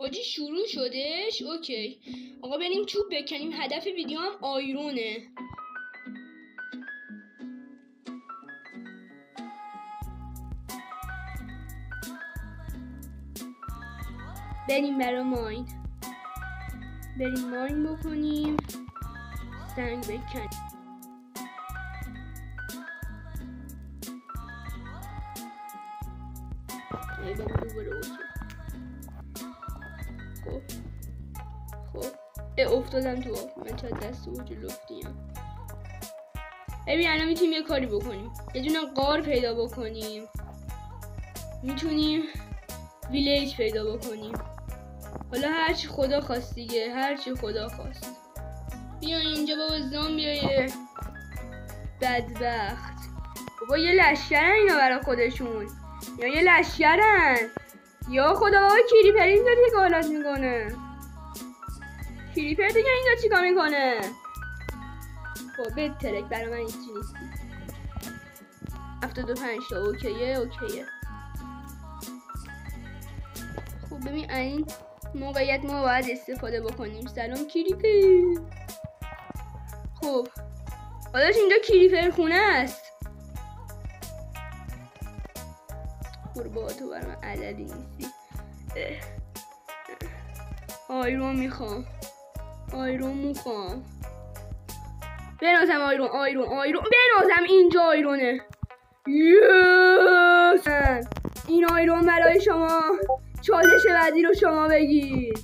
حاجی شروع شدش. اوکی آقا بریم چوب بکنیم. هدف ویدیو هم آیرونه. بریم برای ماین. بریم ماین بکنیم. سنگ بکنیم. ایوان دوباره اوکی. خب افتادم تو آب. من چند دست و جلو افتیم. ببین الان میتونیم یه کاری بکنیم. یه دونه غار پیدا بکنیم. میتونیم ویلیج پیدا بکنیم. حالا هرچی خدا خواست دیگه. هرچی خدا خواست. بیا اینجا بابا زامبیای بدبخت. بابا یه لشکرن اینا برای خودشون. یا یه لشکرن. یا خدا بابا کریپر اینجا دیگه غارت میکنه. کریپر دیگه اینجا چیکار میکنه؟ خب بترک برای من هیچی نیستی. 75 تا اوکیه. خب ببین این موقعیت ما باید استفاده بکنیم. سلام کریپر. خب حالش اینجا کریپر خونه است. برو تو برای من عددی نیستی. آیرون میخوام. بنازم آیرون. بنازم اینجا آیرونه. یس این آیرون برای شما. چالش بعدی رو شما بگید.